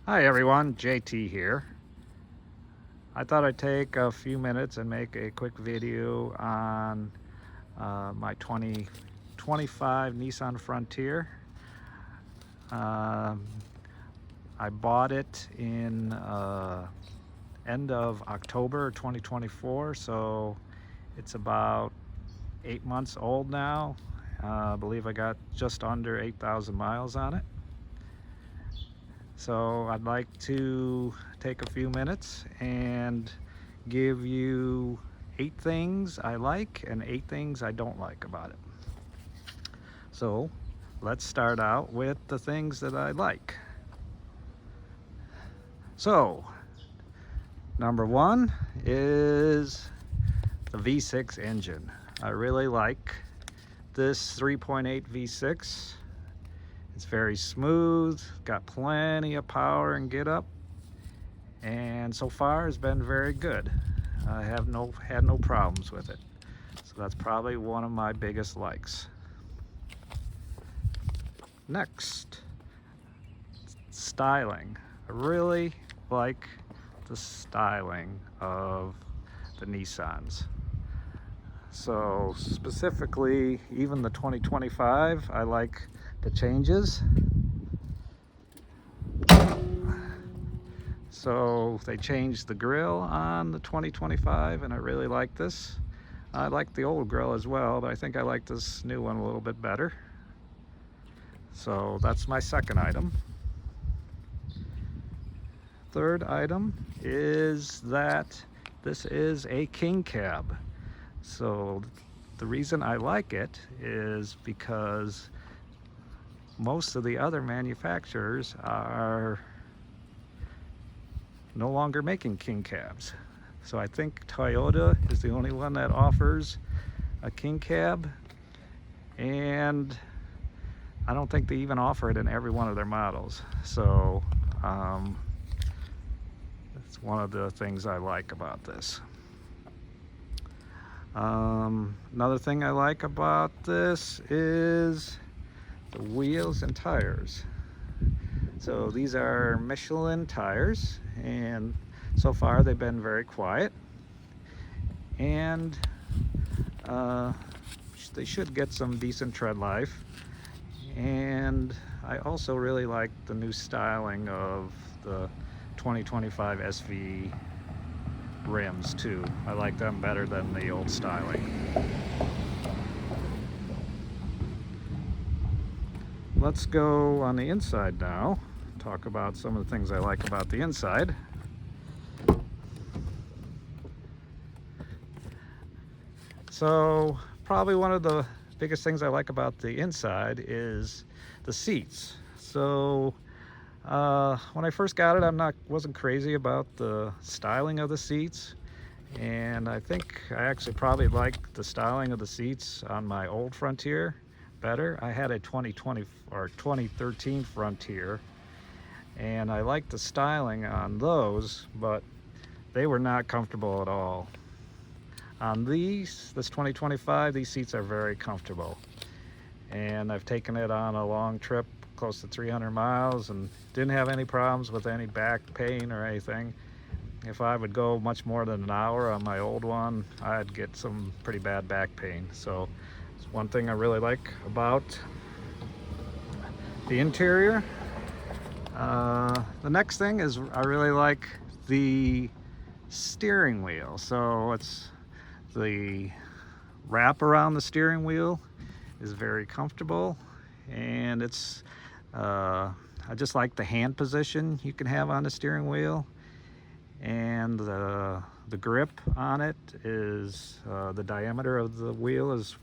Hi everyone, JT here. I thought I'd take a few minutes and make a quick video on my 2025 Nissan Frontier. Um, I bought it in end of October 2024, so it's about 8 months old now. I believe I got just under 8,000 miles on it. So I'd like to take a few minutes and give you 8 things I like and 8 things I don't like about it. So let's start out with the things that I like. So number one is the V6 engine. I really like this 3.8 V6. It's very smooth, got plenty of power and get up, and so far it's been very good. I have had no problems with it. So that's probably one of my biggest likes. Next, styling. I really like the styling of the Nissans. So specifically, even the 2025, I like the changes. So they changed the grille on the 2025 and I really like this. I like the old grille as well, but I think I like this new one a little bit better. So that's my second item. Third item is that this is a king cab. So the reason I like it is because most of the other manufacturers are no longer making king cabs. So I think Toyota is the only one that offers a king cab, and I don't think they even offer it in every one of their models. So it's one of the things I like about this. Another thing I like about this is the wheels and tires. So these are Michelin tires, and so far they've been very quiet, and they should get some decent tread life. And I also really like the new styling of the 2025 SV rims too. I like them better than the old styling. Let's go on the inside now, talk about some of the things I like about the inside. So probably one of the biggest things I like about the inside is the seats. So when I first got it, wasn't crazy about the styling of the seats, and I think I actually probably liked the styling of the seats on my old Frontier better. I had a 2020 or 2013 Frontier, and I liked the styling on those, but they were not comfortable at all. On this 2025, these seats are very comfortable, and I've taken it on a long trip, close to 300 miles, and didn't have any problems with any back pain or anything. If I would go much more than an hour on my old one, I'd get some pretty bad back pain. So it's one thing I really like about the interior. The next thing is I really like the steering wheel. So it's the wrap around the steering wheel is very comfortable, and it's I just like the hand position you can have on the steering wheel, and the grip on it is the diameter of the wheel is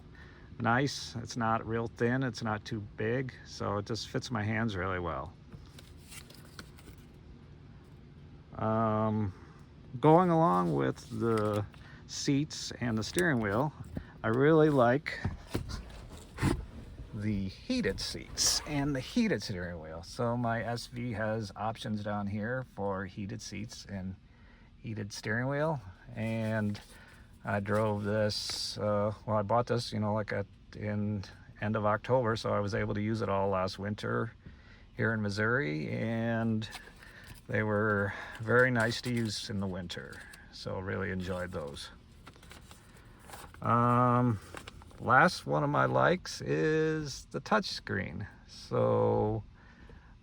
nice. It's not real thin, it's not too big, so it just fits my hands really well. Going along with the seats and the steering wheel, I really like the heated seats and the heated steering wheel. So my SV has options down here for heated seats and heated steering wheel, and I drove this I bought this in end of October, so I was able to use it all last winter here in Missouri, and They were very nice to use in the winter, so really enjoyed those. Last one of my likes is the touchscreen. So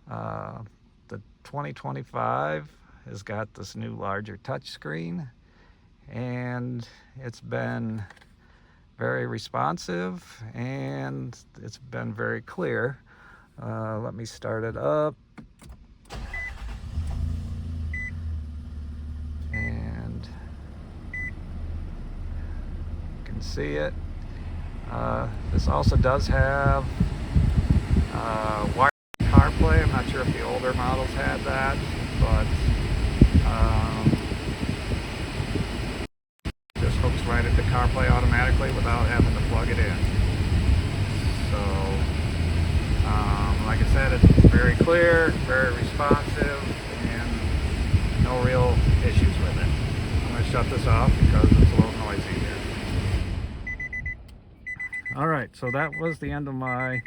the 2025 has got this new larger touchscreen, and it's been very responsive and it's been very clear. Let me start it up. And you can see it. This also does have wireless CarPlay. I'm not sure if the older models had that, but just hooks right into CarPlay automatically without having to plug it in. So, like I said, it's very clear, very responsive, and no real issues with it. I'm going to shut this off because it's a little noisy here. Alright, so that was the end of my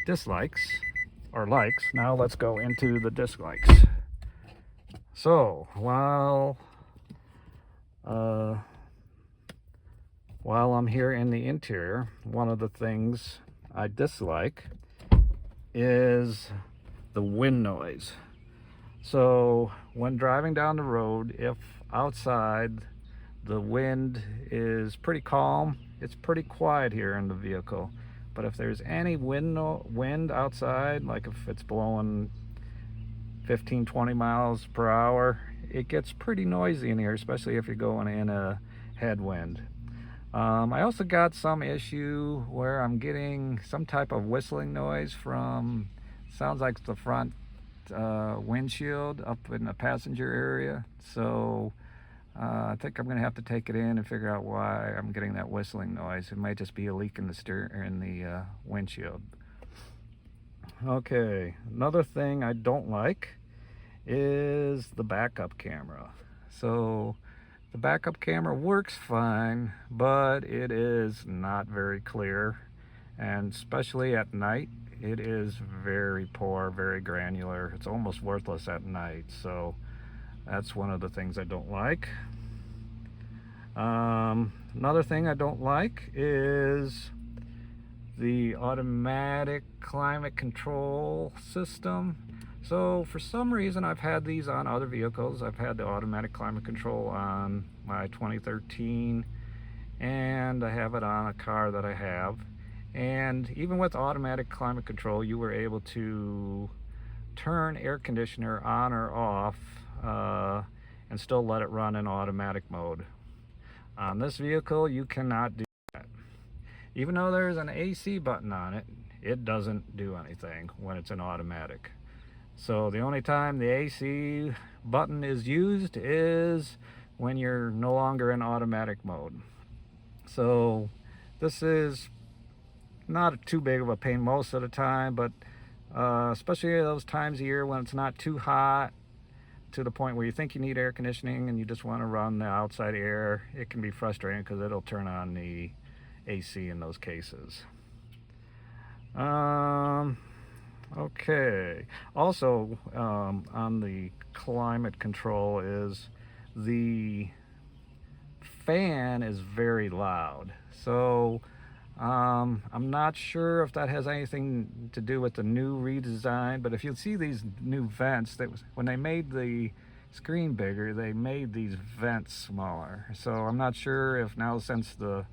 dislikes, or likes. Now let's go into the dislikes. So, while I'm here in the interior, one of the things I dislike is the wind noise. So when driving down the road, if outside the wind is pretty calm, it's pretty quiet here in the vehicle. But if there's any wind outside, like if it's blowing 15-20 miles per hour, it gets pretty noisy in here, especially if you're going in a headwind. I also got some issue where I'm getting some type of whistling noise from, sounds like the front windshield up in the passenger area. So I think I'm gonna have to take it in and figure out why I'm getting that whistling noise. It might just be a leak in the windshield. Okay, another thing I don't like is the backup camera. So the backup camera works fine, but it is not very clear, and especially at night it is very poor, very granular. It's almost worthless at night, so that's one of the things I don't like. Another thing I don't like is the automatic climate control system. So for some reason, I've had these on other vehicles. I've had the automatic climate control on my 2013, and I have it on a car that I have. And even with automatic climate control, you were able to turn air conditioner on or off and still let it run in automatic mode. On this vehicle, you cannot do that. Even though there's an AC button on it, it doesn't do anything when it's in automatic. So the only time the AC button is used is when you're no longer in automatic mode. So this is not too big of a pain most of the time, but especially those times of year when it's not too hot to the point where you think you need air conditioning and you just want to run the outside air, it can be frustrating because it'll turn on the AC in those cases. Okay, also on the climate control is the fan is very loud. So I'm not sure if that has anything to do with the new redesign, but if you see these new vents, when they made the screen bigger, they made these vents smaller. So I'm not sure if now, since the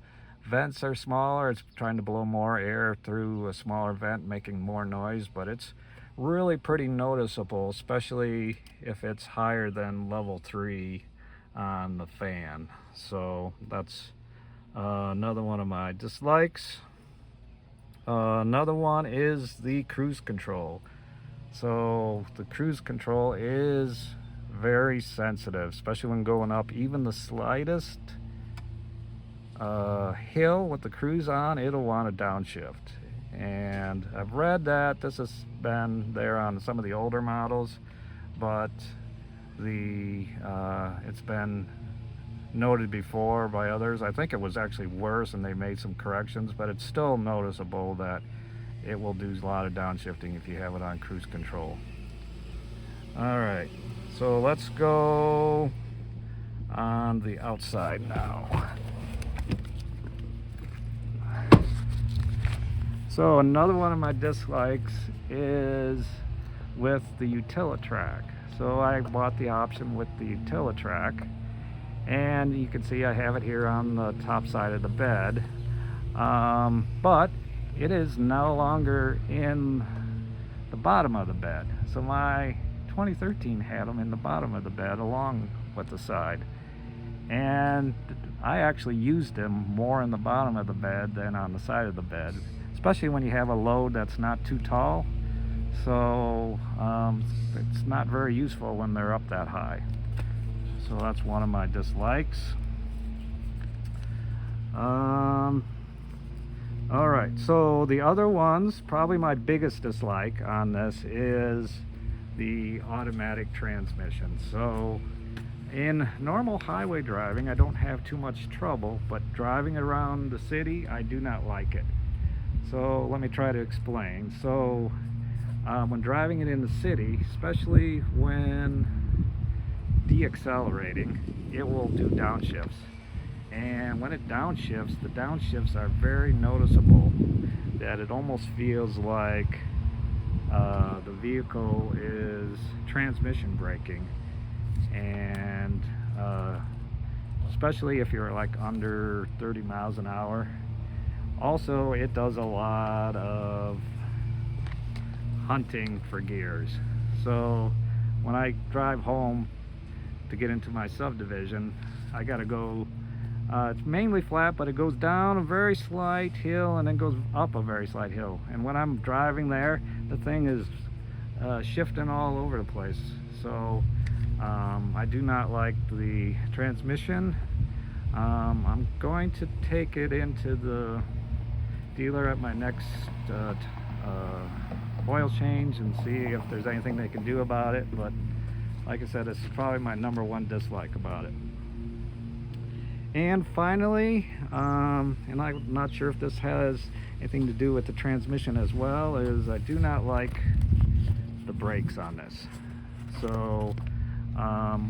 vents are smaller, it's trying to blow more air through a smaller vent, making more noise, but it's really pretty noticeable, especially if it's higher than level 3 on the fan. So that's another one of my dislikes. Another one is the cruise control. So the cruise control is very sensitive, especially when going up even the slightest hill with the cruise on, it'll want to downshift. And I've read that this has been there on some of the older models, but it's been noted before by others. I think it was actually worse and they made some corrections, but it's still noticeable that it will do a lot of downshifting if you have it on cruise control. All right, so let's go on the outside now. So another one of my dislikes is with the Utilitrack. So I bought the option with the Utilitrack, and you can see I have it here on the top side of the bed, but it is no longer in the bottom of the bed. So my 2013 had them in the bottom of the bed along with the side, and I actually used them more in the bottom of the bed than on the side of the bed, especially when you have a load that's not too tall. So it's not very useful when they're up that high. So that's one of my dislikes. All right, so the other ones, probably my biggest dislike on this is the automatic transmission. So in normal highway driving, I don't have too much trouble, but driving around the city, I do not like it. So let me try to explain. So when driving it in the city, especially when deaccelerating, it will do downshifts. And when it downshifts, the downshifts are very noticeable, that it almost feels like the vehicle is transmission braking. And especially if you're like under 30 miles an hour. Also, it does a lot of hunting for gears. So when I drive home to get into my subdivision, I gotta go, it's mainly flat, but it goes down a very slight hill and then goes up a very slight hill. And when I'm driving there, the thing is shifting all over the place. So I do not like the transmission. I'm going to take it into the dealer at my next oil change and see if there's anything they can do about it. But like I said, this is probably my #1 dislike about it. And finally, and I'm not sure if this has anything to do with the transmission as well, is I do not like the brakes on this. So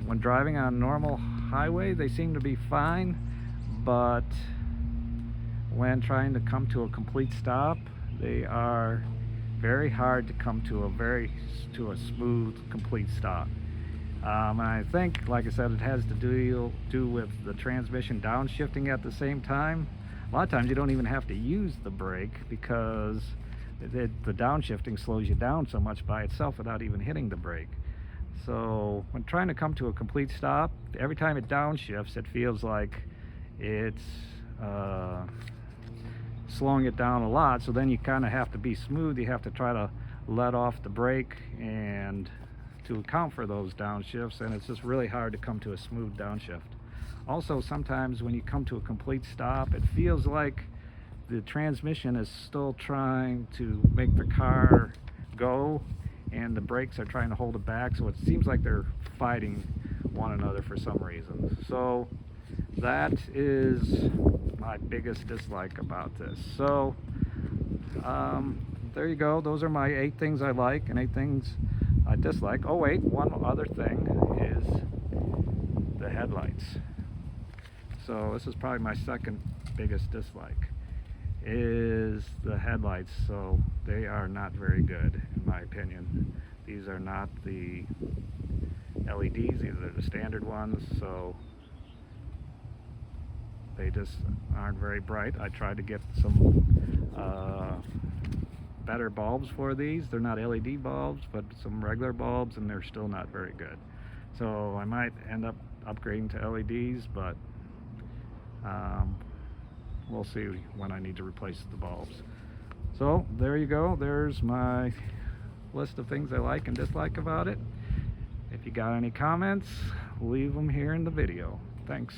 when driving on normal highway, they seem to be fine, but when trying to come to a complete stop, they are very hard to come to a smooth complete stop. And I think, like I said, it has to do with the transmission downshifting at the same time. A lot of times you don't even have to use the brake because the downshifting slows you down so much by itself without even hitting the brake. So when trying to come to a complete stop, every time it downshifts, it feels like it's slowing it down a lot. So then you kind of have to be smooth. You have to try to let off the brake and to account for those downshifts, and it's just really hard to come to a smooth downshift. Also, sometimes when you come to a complete stop, it feels like the transmission is still trying to make the car go, and the brakes are trying to hold it back, so it seems like they're fighting one another for some reason. So that is my biggest dislike about this. So there you go. Those are my 8 things I like and 8 things I dislike. Oh wait, one other thing is the headlights. So this is probably my second biggest dislike, is the headlights. So they are not very good in my opinion. These are not the LEDs, these are the standard ones, so they just aren't very bright. I tried to get some better bulbs for these. They're not LED bulbs, but some regular bulbs, and they're still not very good. So I might end up upgrading to LEDs, but we'll see when I need to replace the bulbs. So there you go. There's my list of things I like and dislike about it. If you got any comments, leave them here in the video. Thanks.